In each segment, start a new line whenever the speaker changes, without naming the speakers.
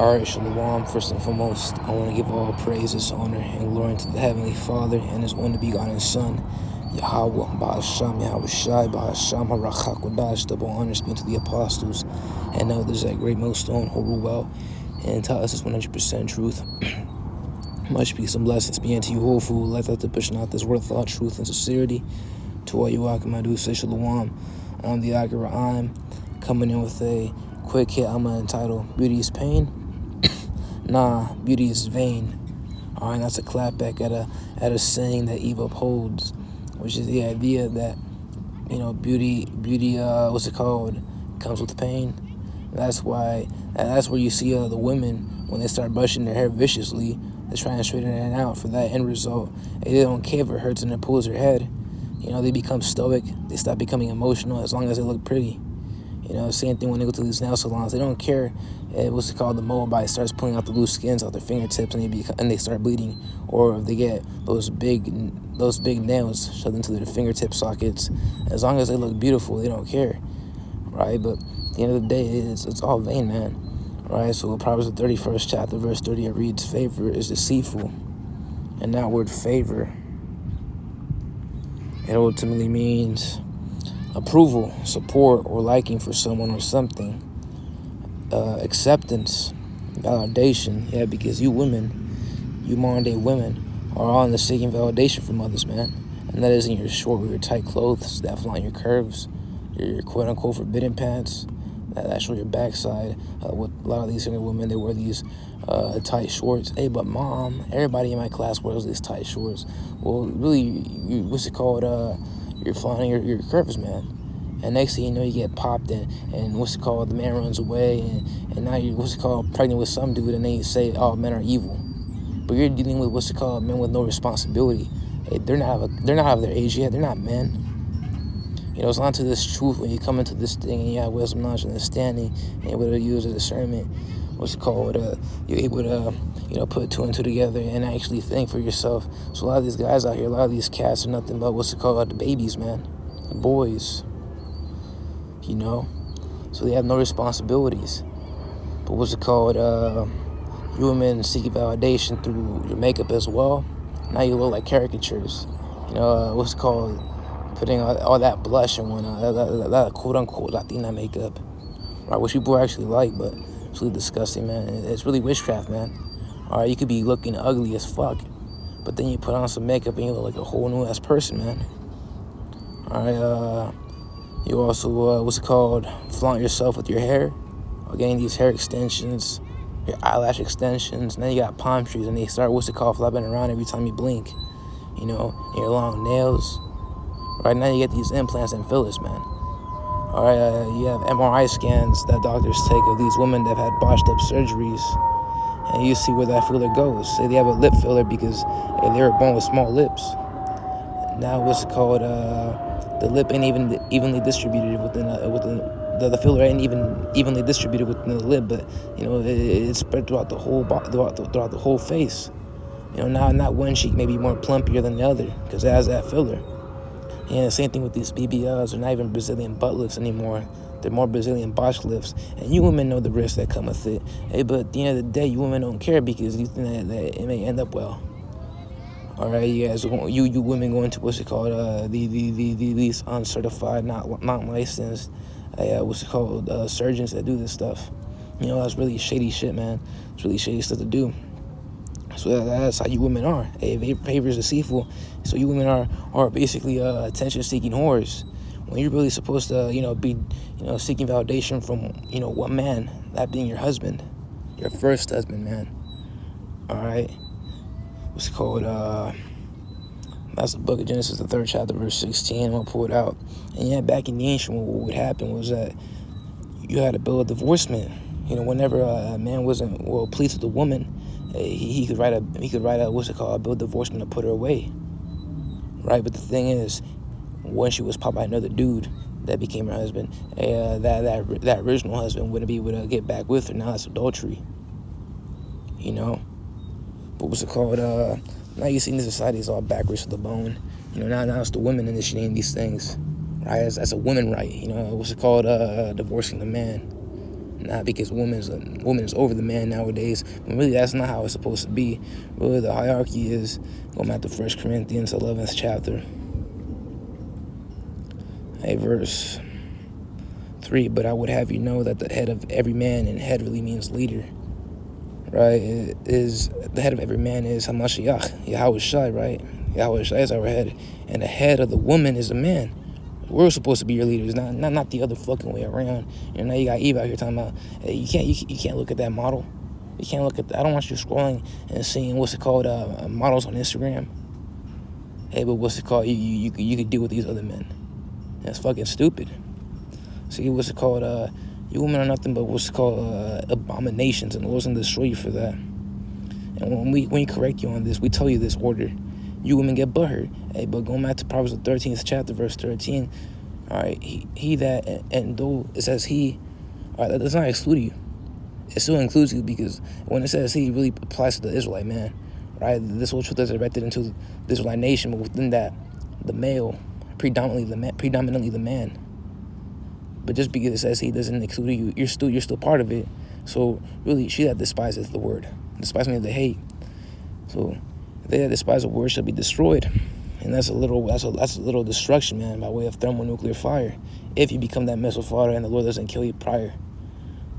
Alright, Shalom. First and foremost, I want to give all praises, honor, and glory to the Heavenly Father and His only begotten Son, Yahweh, Ba'asham, Yahweh Shai, Ba'asham, HaRachakodash, double honors be to the apostles, and others at great millstone, Horuel, and tell us this 100% truth. Much peace and blessings be unto you, whole fool. Let that to pushing out this word of thought, truth, and sincerity. To all you Akamadu, say Shalom. I'm the Akira. I'm coming in with a quick hit. I'm going to entitle Beauty is Pain. Nah, beauty is vain. Alright, that's a clapback at a saying that Eve upholds, which is the idea that, beauty, what's it called, comes with pain. That's where you see the women, when they start brushing their hair viciously, they're trying to straighten it out for that end result. They don't care if it hurts and it pulls their head. They become stoic. They stop becoming emotional as long as they look pretty. Same thing when they go to these nail salons. They don't care. What's it called? The Moabite starts pulling out the loose skins out their fingertips and they start bleeding, or if they get those big nails shoved into their fingertip sockets. As long as they look beautiful, they don't care, right? But at the end of the day, it's all vain, man. Right? So Proverbs the 31st chapter, verse 30, it reads, "Favor is deceitful," and that word favor, it ultimately means approval, support, or liking for someone or something. Acceptance, validation. Yeah, because you women, you modern day women, are on the seeking validation from others, man. And that isn't your short or your tight clothes that flaunt your curves, your quote unquote forbidden pants that show your backside. With a lot of these younger women, they wear these tight shorts. Hey, but mom, everybody in my class wears these tight shorts. Well, really, what's it called? You're flaunting your curves, man. And next thing you know, you get popped and what's it called? The man runs away, and now you're pregnant with some dude, and then you say, "Oh, men are evil," but you're dealing with what's it called? Men with no responsibility. Hey, they're not of their age yet. They're not men. It's onto this truth when you come into this thing and you have wisdom, knowledge, and understanding, and you're able to use a discernment. What's it called? You're able to put two and two together and actually think for yourself. So a lot of these guys out here, a lot of these cats are nothing but what's it called? The babies, man, the boys. So they have no responsibilities. But what's it called? You women seek validation through your makeup as well. Now you look like caricatures. What's it called? Putting all that blush and that quote unquote Latina makeup, right? Which people actually like, but it's really disgusting, man. It's really witchcraft, man. All right, you could be looking ugly as fuck, but then you put on some makeup and you look like a whole new ass person, man. All right, you also, flaunt yourself with your hair, or getting these hair extensions, your eyelash extensions. Now you got palm trees, and they start, flapping around every time you blink, and your long nails. Right now you get these implants and fillers, man. All right, you have MRI scans that doctors take of these women that have had botched up surgeries, and you see where that filler goes. Say they have a lip filler because they were born with small lips. Now the lip ain't even evenly distributed within the filler ain't even evenly distributed within the lip, but it's spread throughout the whole throughout the whole face. Now not one cheek may be more plumpier than the other because it has that filler. Yeah, same thing with these BBLs. They're not even Brazilian butt lifts anymore. They're more Brazilian botch lifts. And you women know the risks that come with it. Hey, but at the end of the day, you women don't care because you think that it may end up well. All right, you guys, you women go into what's it called? These uncertified, not licensed, surgeons that do this stuff. That's really shady shit, man. It's really shady stuff to do. So that's how you women are. Hey, favor is deceitful. So you women are basically attention-seeking whores. When you're really supposed to, be, seeking validation from, one man, that being your husband, your first husband, man. All right. What's it called? That's the book of Genesis, the 3rd chapter, verse 16. I'm gonna pull it out. And yeah, back in the ancient, what would happen was that you had to bill a divorcement. Whenever a man wasn't pleased with a woman, he could write a bill of divorcement to put her away, right? But the thing is, when she was popped by another dude that became her husband, that original husband wouldn't be able to get back with her. Now that's adultery, But what's it called? Now you see in the society is all backwards to the bone. Now it's the women initiating these things, right? That's a woman right. What's it called? Divorcing the man. Not because woman is over the man nowadays. When really that's not how it's supposed to be. Really the hierarchy is going back to 1 Corinthians 11th chapter. Verse 3. But I would have you know that the head of every man, and head really means leader. Right? It is the head of every man is Hamashiach, Yahweh Shai, right? Yahweh Shai is our head. And the head of the woman is a man. We're supposed to be your leaders, not the other fucking way around. Now you got Eve out here talking about, hey, you can't look at that model. You can't look at I don't want you scrolling and seeing what's it called models on Instagram. Hey, but what's it called? You could deal with these other men. That's fucking stupid. See, what's it called? You women are nothing but what's it called abominations, and the Lord's gonna destroy you for that. And when we correct you on this, we tell you this order. You women get butthurt. Hey, but going back to Proverbs the 13th chapter, verse 13, all right, he that, and though it says he, all right, that does not exclude you. It still includes you, because when it says he, it really applies to the Israelite man, right? This whole truth is directed into the Israelite nation, but within that, the male, predominantly the man. But just because it says he doesn't exclude you, you're still part of it. So really, she that despises the word, despise means the hate. So they that despise the word shall be destroyed, and that's a little destruction, man, by way of thermonuclear fire. If you become that missile fodder and the Lord doesn't kill you prior,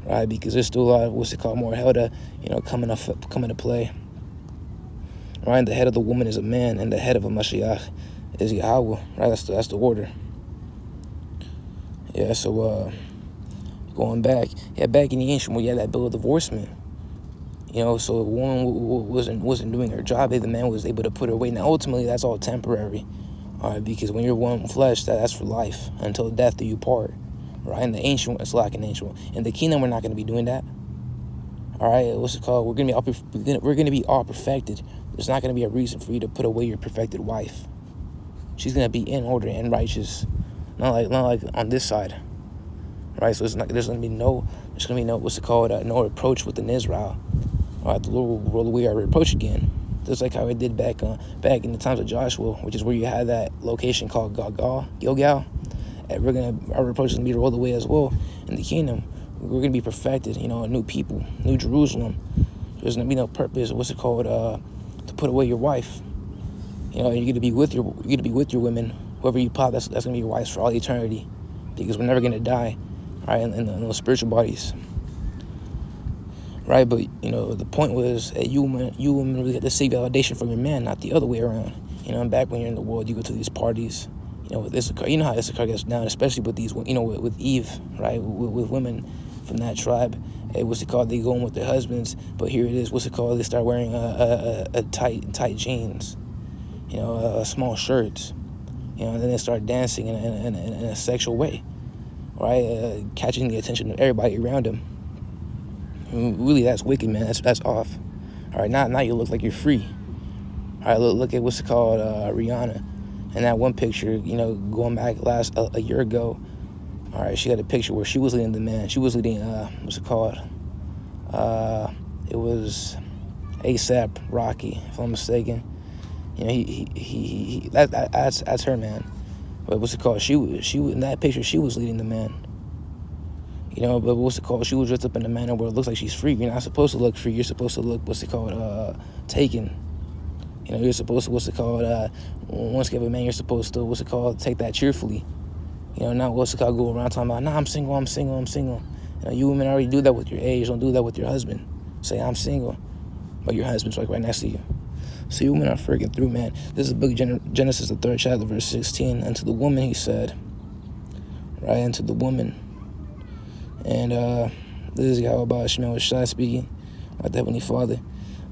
right? Because there's still a lot of what's it called, more hell to coming to play. Right, the head of the woman is a man, and the head of a Mashiach is Yahweh. Right, that's the order. Yeah, so going back in the ancient world, you had that bill of divorcement. So if a woman wasn't doing her job, the man was able to put her away. Now, ultimately, that's all temporary, all right? Because when you're one flesh, that's for life, until death do you part, right? In the ancient world, it's like an ancient world. In the kingdom, we're not going to be doing that, all right? What's it called? We're going to be all perfected. There's not going to be a reason for you to put away your perfected wife. She's going to be in order and righteous, not like on this side, right? So there's going to be no what's it called? No reproach within Israel. All right, the Lord will roll away our reproach again, just like how it did back in the times of Joshua, which is where you had that location called Gilgal. And our reproach is going to be rolled away as well in the kingdom. We're going to be perfected, a new people, new Jerusalem. There's going to be no purpose, what's it called, to put away your wife. You're going to be with your women, whoever you pop. That's going to be your wives for all eternity, because we're never going to die, all right, in those spiritual bodies. Right, but the point was that you women really had to seek validation from your man, not the other way around. And back when you're in the world, you go to these parties, with Issachar. You know how Issachar gets down, especially with these, with Eve, right, with women from that tribe. Hey, what's it called? They go in with their husbands, but here it is. What's it called? They start wearing a tight jeans, small shirts, and then they start dancing in a sexual way, right, catching the attention of everybody around them. Really, that's wicked, man. That's off. All right, now you look like you're free. All right, look at what's it called, Rihanna, and that one picture, going back a year ago. All right, she had a picture where she was leading the man. She was leading what's it called? It was ASAP Rocky, if I'm mistaken. That's her man. But what's it called? She in that picture, she was leading the man. But what's it called? She was dressed up in a manner where it looks like she's free. You're not supposed to look free. You're supposed to look, what's it called, taken. You're supposed to, what's it called, once you have a man, you're supposed to, what's it called, take that cheerfully. Not what's it called, go around talking about, nah, I'm single. You women already do that with your age. Don't do that with your husband. Say, I'm single, but your husband's like right next to you. So you women are freaking through, man. This is the book of Genesis, the 3rd chapter, verse 16. And to the woman, he said, right, and to the woman. And this is Yahweh Shemel Shai speaking, like the Heavenly Father.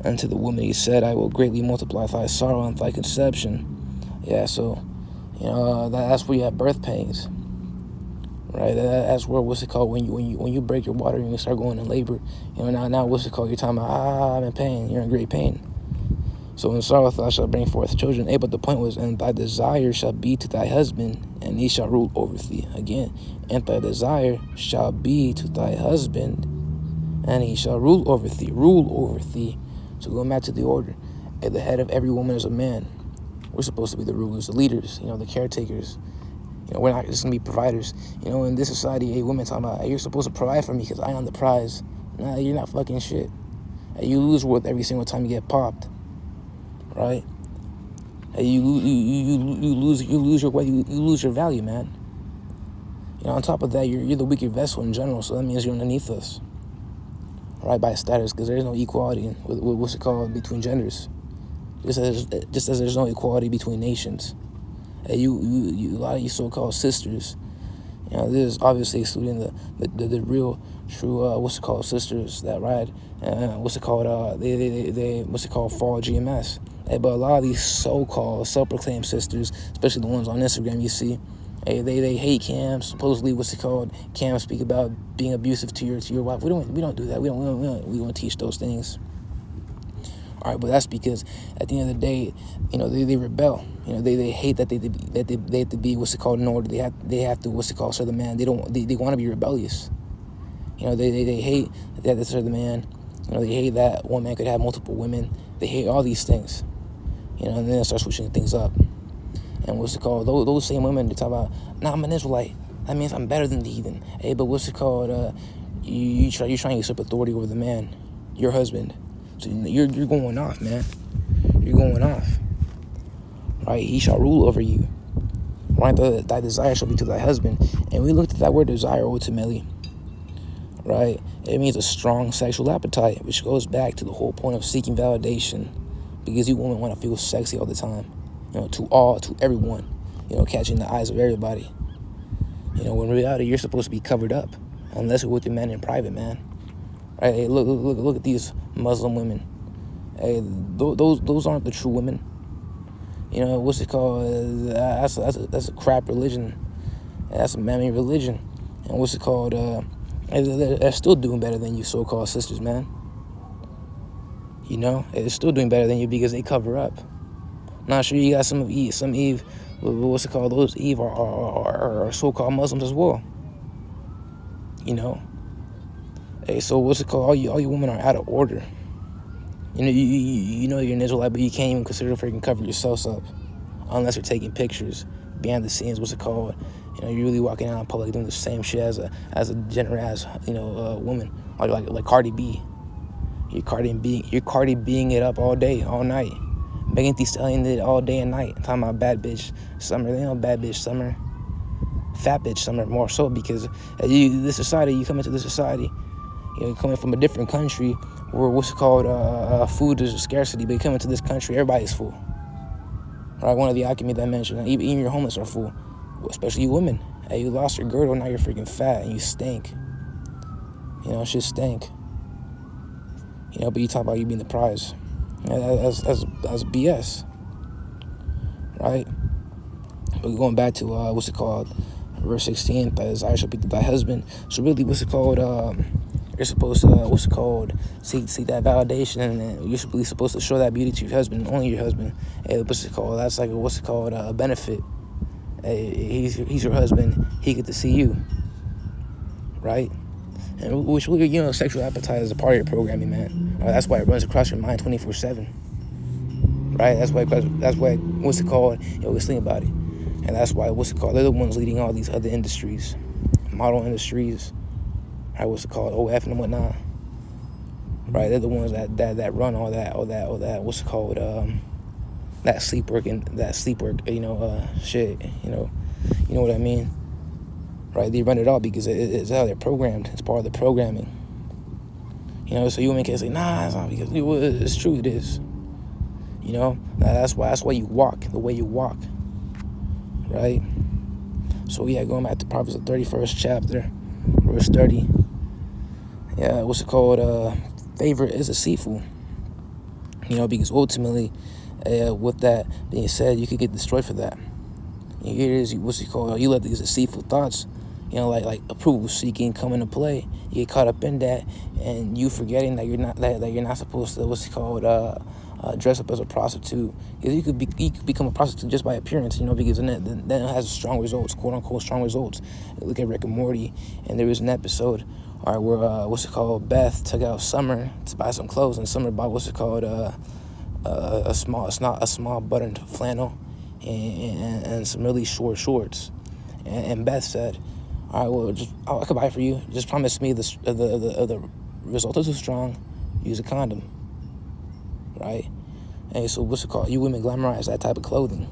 And to the woman he said, I will greatly multiply thy sorrow and thy conception. Yeah, so, that's where you have birth pains. Right, that's where, what's it called, when you break your water and you start going in labor. Now what's it called, you're talking about, I'm in pain, you're in great pain. So in sorrow thou shalt bring forth children. But the point was, and thy desire shall be to thy husband, and he shall rule over thee. Again, and thy desire shall be to thy husband, and he shall rule over thee. So going back to the order, at the head of every woman is a man. We're supposed to be the rulers, the leaders, the caretakers. We're not just gonna be providers. In this society, women talking about, hey, you're supposed to provide for me because I am the prize. Nah, you're not fucking shit. Hey, you lose worth every single time you get popped, right? Hey, you lose your weight, you lose your value, man. On top of that, you're the weaker vessel in general, so that means you're underneath us, right, by status, because there's no equality with what's it called between genders, just as there's no equality between nations. Hey, a lot of you so-called sisters, this is obviously excluding the real, true, sisters that ride, fall GMS. Hey, but a lot of these so-called self-proclaimed sisters, especially the ones on Instagram you see, hey, they hate Cam. Supposedly, Cam speak about being abusive to your wife. We don't do that. We don't teach those things. All right, but that's because at the end of the day, they rebel. They hate that they have to be in order. They have to serve the man. They want to be rebellious. They hate that they serve the man. They hate that one man could have multiple women. They hate all these things. And then they start switching things up. And those same women, they talk about, nah, I'm an Israelite. That means I'm better than the heathen. Hey, but you're trying to usurp authority over the man, your husband. So you're going off, man. You're going off. Right? He shall rule over you. Right? Thy desire shall be to thy husband. And we looked at that word desire ultimately. Right? It means a strong sexual appetite, which goes back to the whole point of seeking validation. Because you women want to feel sexy all the time. To everyone. Catching the eyes of everybody. When in reality, you're supposed to be covered up. Unless you're with your man in private, man. Right? Hey, look at these Muslim women. Hey, those aren't the true women. That's a crap religion. That's a mammy religion. And they're still doing better than you so-called sisters, man. They're still doing better than you because they cover up. Not sure you got some Eve. Those Eve are so-called Muslims as well. Hey, so all you women are out of order. You're an Israelite, but you can't even consider to freaking cover yourselves up unless you're taking pictures behind the scenes. You're really walking out in public doing the same shit as a generous woman like Cardi B. You're Cardi being it up all day, all night. Megan Thee Stallion did it all day and night. I'm talking about bad bitch summer. Bad bitch summer. Fat bitch summer more so because you come into this society, you're coming from a different country where food is a scarcity, but you come into this country, everybody's full. Right? One of the alchemy that I mentioned, even your homeless are full, especially you women. Hey, you lost your girdle, now you're freaking fat and you stink. Shit stink. But you talk about you being the prize. That's BS. Right? But going back to verse 16, thy desire shall be to thy husband. So really, you're supposed to, seek that validation, and you're really supposed to show that beauty to your husband, only your husband. Hey, that's like a benefit. Hey, he's your husband, he get to see you. Right? And sexual appetite is a part of your programming, man. That's why it runs across your mind 24/7. Right? That's why you always think about it. And that's why they're the ones leading all these other industries, model industries, right? OF and whatnot. Right? They're the ones that run all that that sleep work, shit, you know what I mean? Right? They run it all because it's how they're programmed. It's part of the programming. So you women can't say, nah, it's not because it's true, it is. That's why you walk the way you walk. Right? So yeah, going back to Proverbs, the 31st chapter, verse 30. Yeah, favor is deceitful. Because ultimately, with that being said, you could get destroyed for that. Here it is, you let these deceitful thoughts, like approval seeking come into play. You get caught up in that, and you forgetting that you're not supposed to dress up as a prostitute, because you could become a prostitute just by appearance, because then it has strong results, quote unquote strong results. Look at Rick and Morty, and there was an episode, where Beth took out Summer to buy some clothes, and Summer bought a small buttoned flannel and some really short shorts. And Beth said, all right, well, I could buy it for you. Just promise me the result is too strong. Use a condom, right? Hey, so what's it called? You women glamorize that type of clothing,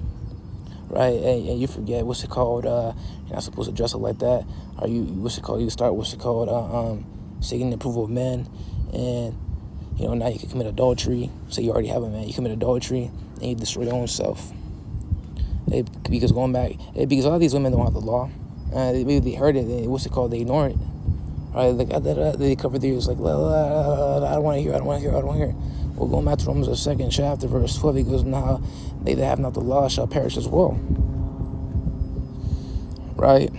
right? And you forget, what's it called? You're not supposed to dress up like that. Or you start seeking the approval of men, and now you can commit adultery. Say you already have a man, you commit adultery, and you destroy your own self. Because a lot of these women don't have the law. Maybe they heard it, they ignore it. Right? They cover their ears like, I don't want to hear. Well, going back to Romans, the 2nd chapter, verse 12, he goes, now they that have not the law shall perish as well. Right?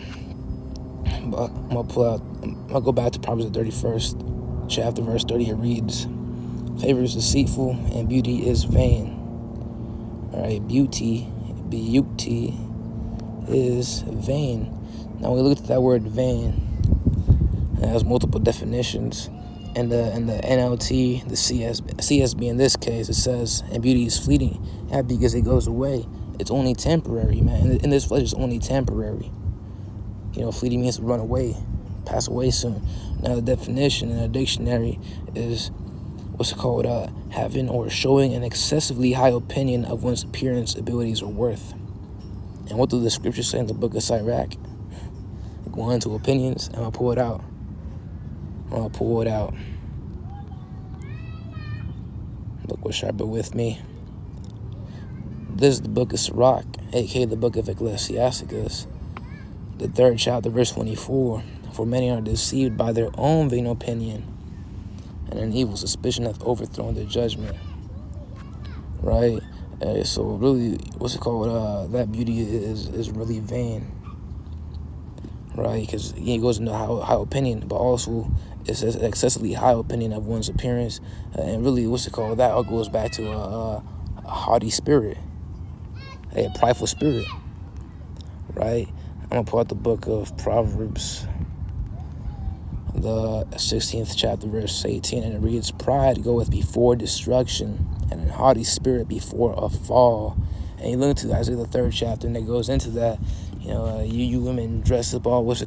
But I'm gonna go back to Proverbs, the 31st chapter, verse 30. It reads, favor is deceitful and beauty is vain. All right, beauty is vain. Now we look at that word vain. It has multiple definitions. In the NLT, the CSB in this case, it says, and beauty is fleeting. Yeah, because it goes away. It's only temporary, man. And this flesh is only temporary. Fleeting means to run away, pass away soon. Now the definition in a dictionary is having or showing an excessively high opinion of one's appearance, abilities, or worth. And what do the scriptures say in the book of Sirach? Go into opinions, and I'll pull it out. Look what's sharper with me. This is the book of Sirach, aka the book of Ecclesiasticus, the 3rd chapter, verse 24. For many are deceived by their own vain opinion, and an evil suspicion hath overthrown their judgment. Right? So really, that beauty is really vain. Right? Because it goes into high opinion, but also it says excessively high opinion of one's appearance, and really, that all goes back to a haughty spirit, a prideful spirit. Right? I'm gonna pull out the book of Proverbs, the 16th chapter, verse 18, and it reads, pride goeth before destruction, and a haughty spirit before a fall. And you look into Isaiah the 3rd chapter, and it goes into that. You women dress up all with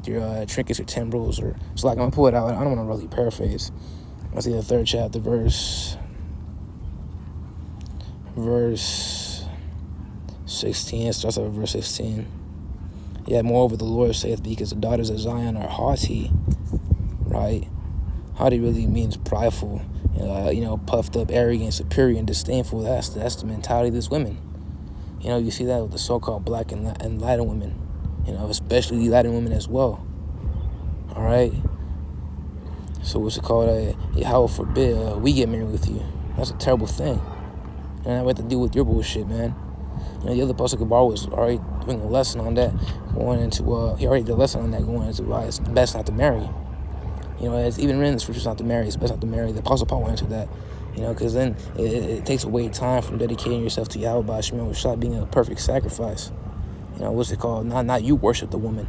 your trinkets or timbrels, or so. Like, I'm gonna pull it out. I don't want to really paraphrase. Isaiah the 3rd chapter, verse 16. It starts out with verse 16. Yeah, moreover, the Lord saith, because the daughters of Zion are haughty, right? Haughty really means prideful, puffed up, arrogant, superior, and disdainful. That's the mentality of these women. You see that with the so-called black and Latin women, especially Latin women as well. All right? So Yahweh forbid we get married with you. That's a terrible thing. And I have to deal with your bullshit, man. The other Apostle Gabar was already doing a lesson on that, he already did a lesson on that, going into why it's best not to marry. It's even written in the scriptures not to marry. It's best not to marry. The Apostle Paul went into that, because then it takes away time from dedicating yourself to Yahweh by Shema Shah, being a perfect sacrifice. Not you worship the woman,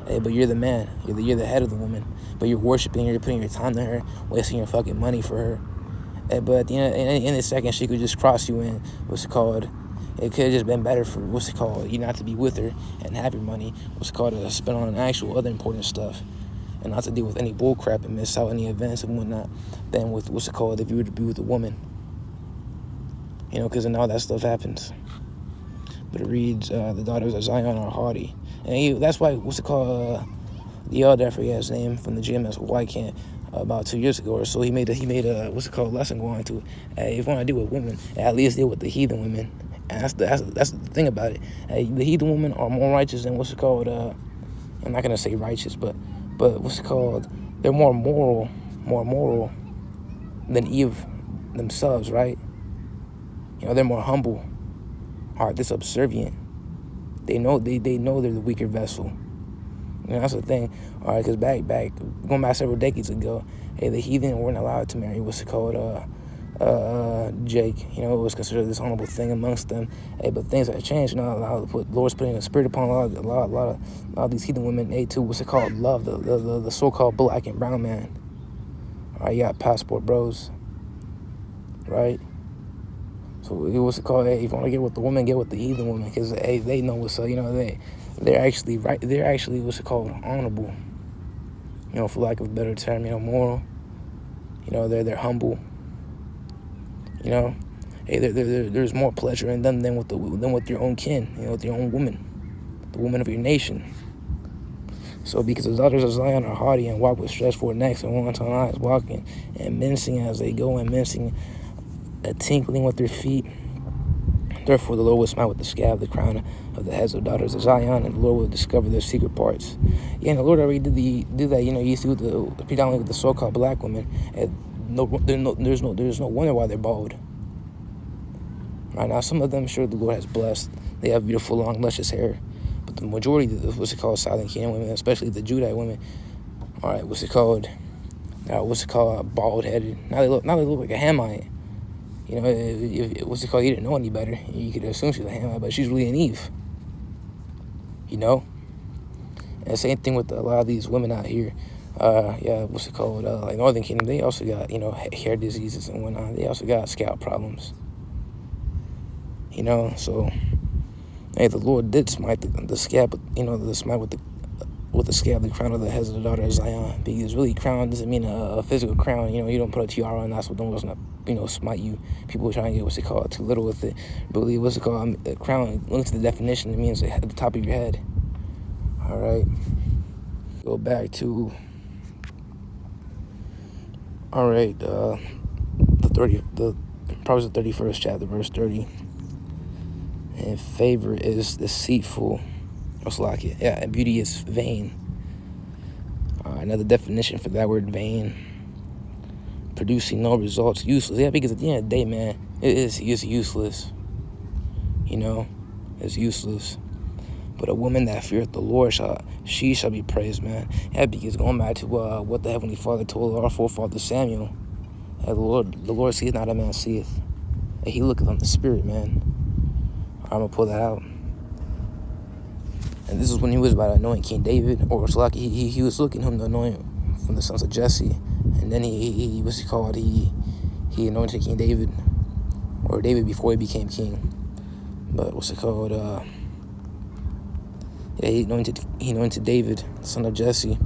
but you're the man. You're the head of the woman, but you're worshiping her, you're putting your time to her, wasting your fucking money for her. But at the end, in a second, she could just cross you in, it could have just been better for, you not to be with her and have your money, to spend on actual other important stuff, and not to deal with any bull crap and miss out any events and whatnot, than with, if you were to be with a woman. Because then all that stuff happens. But it reads, the daughters of Zion are haughty. And that's why, the elder, I forget his name, from the GMS White Camp, about 2 years ago or so, he made a lesson going to, if you want to deal with women, at least deal with the heathen women. And that's the thing about it. The heathen women are more righteous than I'm not gonna say righteous, but they're more moral than Eve themselves, right? They're more humble, they're subservient. They know they're the weaker vessel. That's the thing. All right, because going back several decades ago, the heathen weren't allowed to marry Jake. It was considered a dishonorable thing amongst them. But things have changed. The Lord's putting a spirit upon a lot of these heathen women. Love the so-called black and brown man. All right, you got passport bros, right? So what's it called? Hey, if you want to get with the woman, get with the heathen woman, because hey, they know what's up. You know, they're actually right. They're actually what's it called, honorable. You know, for lack of a better term, you know, moral. You know, they're humble. You know, hey, there's more pleasure in them than with your own kin. You know, with your own woman, the woman of your nation. So because the daughters of Zion are haughty and walk with stretched forward necks and wanton eyes, walking and mincing as they go and mincing, a tinkling with their feet. Therefore the Lord will smite with the scab the crown of the heads of daughters of Zion, and the Lord will discover their secret parts. Yeah, and the Lord already did that. You know, He used to do predominantly with the so-called black women. And there's no wonder why they're bald. Right now, some of them, sure, the Lord has blessed. They have beautiful, long, luscious hair. But the majority of what's it called, Silent Kingdom women, especially the Judite women, all right, bald-headed. Now they look like a Hamite. You know, what's it called? You didn't know any better. You could assume she's a Hamite, but she's really an Eve. You know? And the same thing with a lot of these women out here. Like Northern Kingdom, they also got, you know, hair diseases and whatnot. They also got scalp problems. You know, so, hey, the Lord did smite the scab, you know, the smite with the scab, the crown of the heads of the daughter of Zion. Because really, crown doesn't mean a physical crown. You know, you don't put a tiara on, that's what the Lord's not, you know, smite you. People try and get too little with it. But really, a crown, look at the definition, it means at the top of your head. All right. Go back to, all right, probably the 31st chapter, verse 30. And favor is deceitful. And beauty is vain. Another definition for that word, vain. Producing no results, useless. Yeah, because at the end of the day, man, it's useless. You know, it's useless. But a woman that feareth the Lord shall be praised, man. Yeah, because going back to what the Heavenly Father told our forefather Samuel, the Lord seeth not a man seeth, and He looketh on the spirit, man. I'm gonna pull that out. And this is when He was about to anoint King David, or it's like he was looking him to anoint from the sons of Jesse, and then he anointed King David, or David before he became king. But he anointed David, son of Jesse.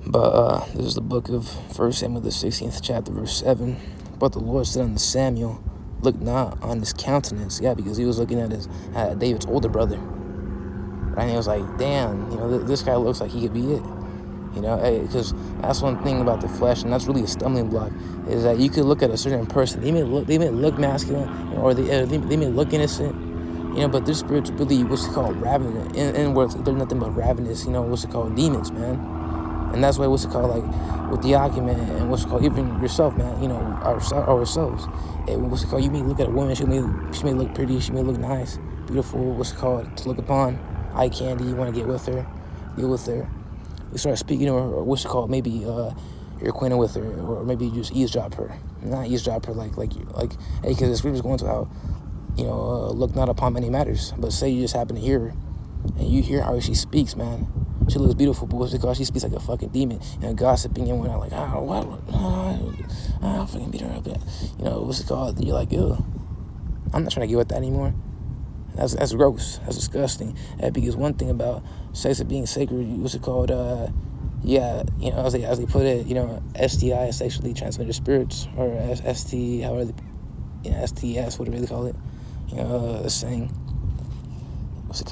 But this is the book of 1 Samuel, the 16th chapter, verse 7. But the Lord said unto Samuel, look not on his countenance. Yeah, because he was looking at David's older brother. Right? And he was like, damn, you know, this guy looks like he could be it. You know, because that's one thing about the flesh, and that's really a stumbling block, is that you could look at a certain person. They may look masculine, you know, or they may look innocent, you know, but their spirit's really ravenous. In words, they're nothing but ravenous, you know, demons, man. And that's why like with the argument and even yourself, man, you know, ourselves. You may look at a woman, she may look pretty, she may look nice, beautiful, to look upon, eye candy, you want to get with her, deal with her. You start speaking to her, or maybe you're acquainted with her, or maybe you just eavesdrop her. Not eavesdrop her like hey, because the scripture's going to how, you know, look not upon many matters. But say you just happen to hear her, and you hear how she speaks, man. She looks beautiful, but she speaks like a fucking demon, you know, gossiping and whatnot, like, I'll fucking beat her up. You know, you're like, ew, I'm not trying to get with that anymore. That's gross. That's disgusting. Because one thing about sex and being sacred, yeah, you know, as they put it, you know, STI, sexually transmitted spirits, or ST, STS, whatever they call it, you know, a saying. So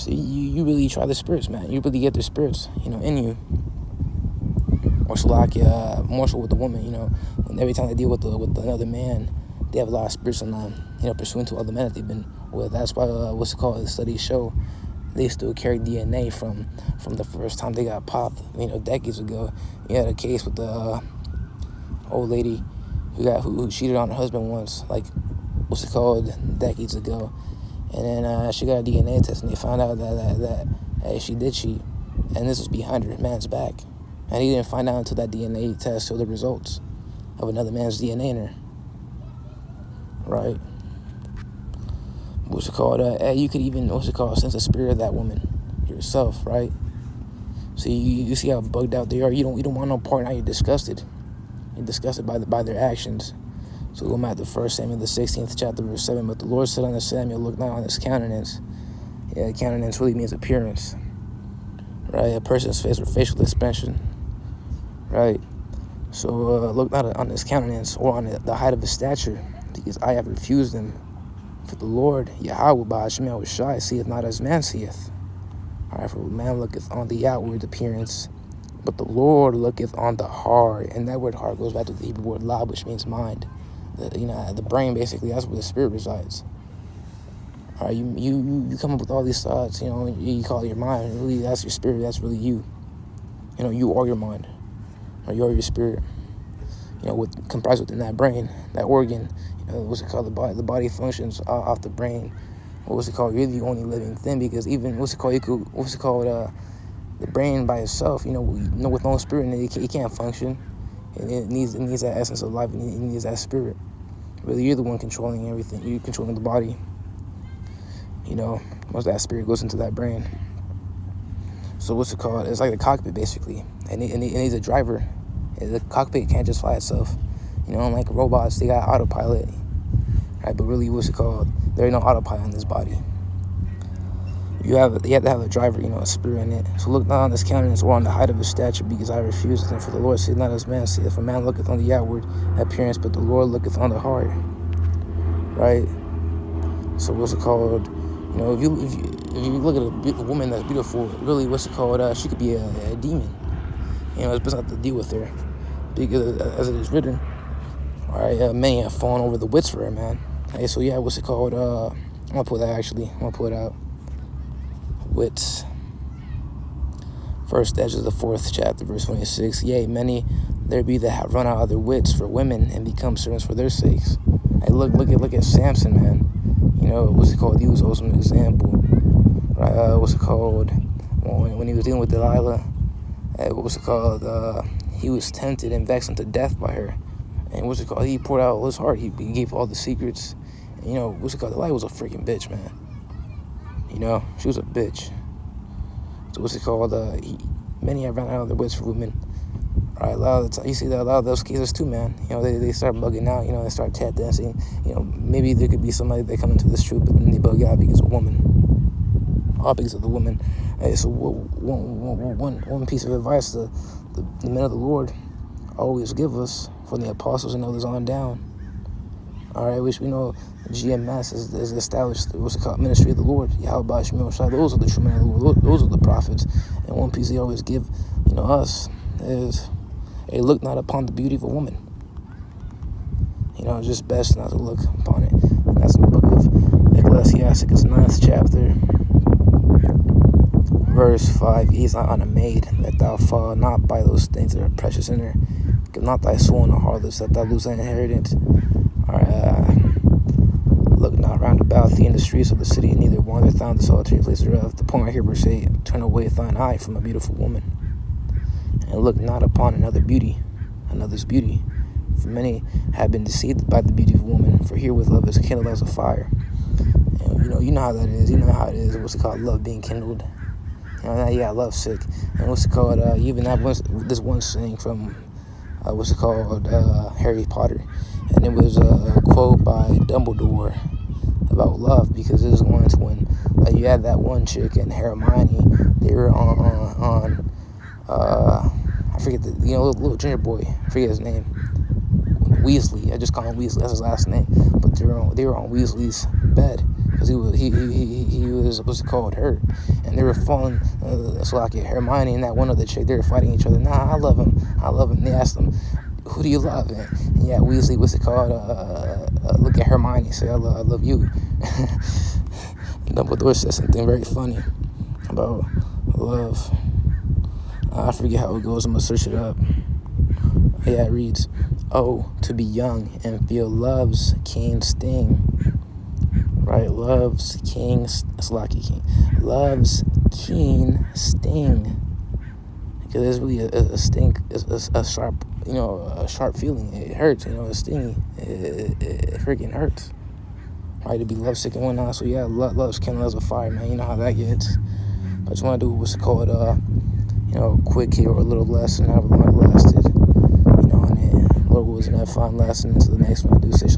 you really try the spirits, man. You really get the spirits, you know, in you. Or more so with the woman, you know, when every time they deal with another man, they have a lot of spirits on them, you know, pursuant to other men that they've been with. That's why the studies show they still carry DNA from the first time they got popped, you know, decades ago. You had a case with the old lady who cheated on her husband once, like decades ago. And then she got a DNA test, and they found out that hey, she did cheat, and this was behind her man's back, and he didn't find out until that DNA test showed the results of another man's DNA in her. Right? You could even sense the spirit of that woman yourself, right? So you see how bugged out they are. You don't want no part. Now you're disgusted. You're disgusted by their actions. So go back to 1 Samuel, the 16th chapter, verse 7. But the Lord said unto Samuel, look not on his countenance. Yeah, countenance really means appearance, right? A person's face or facial expression, right? So look not on his countenance or on the height of his stature, because I have refused him. For the Lord, Yahweh, Ba'ashim Yahushai, seeth not as man seeth. All right, for man looketh on the outward appearance, but the Lord looketh on the heart. And that word heart goes back to the Hebrew word lab, which means mind. The brain, basically, that's where the spirit resides. All right, you come up with all these thoughts, you call it your mind. Really, that's your spirit. That's really you. You are your mind, or you are your spirit. Comprised within that brain, that organ. What's it called? The body functions off the brain. What's it called? You're the only living thing, because even the brain by itself, with no spirit in it can't function. It needs that essence of life. It needs that spirit. Really, you're the one controlling everything. You're controlling the body. Once that spirit goes into that brain. So what's it called? It's like the cockpit, basically. And it needs a driver. The cockpit can't just fly itself. Unlike robots, they got autopilot. Right? But really, what's it called? There ain't no autopilot in this body. You have to have a driver, a spirit in it. So look not on his countenance or on the height of his stature, because I refused him. For the Lord said not as man seeth. For man looketh on the outward appearance, but the Lord looketh on the heart. Right? So what's it called? If you look at a woman that's beautiful, really, what's it called? She could be a demon. It's best not to deal with her, because as it is written, all right, many have fallen over the wits for her, man. Hey, so yeah, what's it called? I'm gonna pull that actually. I'm gonna pull it out. Wits. First Ezra, the 4th chapter, verse 26. Yea, many there be that have run out of their wits for women and become servants for their sakes. Hey, look at Samson, man. What's it called? He was also an example. Right? What's it called? When he was dealing with Delilah, what's it called? He was tempted and vexed unto death by her. And what's it called? He poured out all his heart. He gave all the secrets. And, what's it called? Delilah was a freaking bitch, man. She was a bitch. So what's it called? Many have run out of their wits for women. All right, a lot of the time, you see that a lot of those cases too, man. They start bugging out. They start tap dancing. Maybe there could be somebody that come into this truth, but then they bug out because of a woman. All because of the woman. Hey, so one piece of advice the men of the Lord always give us, from the apostles and others on down. All right, which we know GMS is established. What's it called? Ministry of the Lord. Yahweh Ba'ashim Yahushai. Those are the true men of the Lord. Those are the prophets. And one piece they always give, us is, hey, look not upon the beauty of a woman. It's just best not to look upon it. And that's in the book of Ecclesiasticus, 9th chapter, verse 5. Ease not on a maid, that thou fall not by those things that are precious in her. Give not thy soul in the harlots, that thou lose thy inheritance. All right, look not round about thee in the streets of the city, and neither wander thou in the solitary place thereof. The point right here, verse 8, turn away thine eye from a beautiful woman, and look not upon another's beauty. For many have been deceived by the beauty of woman, for herewith love is kindled as a fire. And you know how that is. You know how it is. What's it called? Love being kindled. Now you got love sick. And what's it called? You even have this one saying from what's it called? Harry Potter. And it was a quote by Dumbledore about love, because it was once when you had that one chick and Hermione, they were on I forget the little ginger boy, I forget his name, Weasley. I just call him Weasley. That's his last name. But they were on Weasley's bed, because he was what's it called, hurt, and they were falling. So like Hermione and that one other chick, they were fighting each other. Nah, I love him. They asked him, who do you love? And yeah, Weasley, what's it called? Look at Hermione, say I love you. Dumbledore said something very funny about love. I forget how it goes. I'm gonna search it up. Yeah, it reads, "Oh, to be young and feel love's keen sting." Right, love's keen, love's keen sting. Because it's really a sting, a sharp, a sharp feeling. It hurts, it's stingy. It freaking hurts. Right, to be lovesick and whatnot. So yeah, love's kindled as a fire, man. You know how that gets. I just want to do what's called, quick here, or a little less than however long it lasted. And then Lord wills and have fun. Lesson. Until the next one, I do say shalom.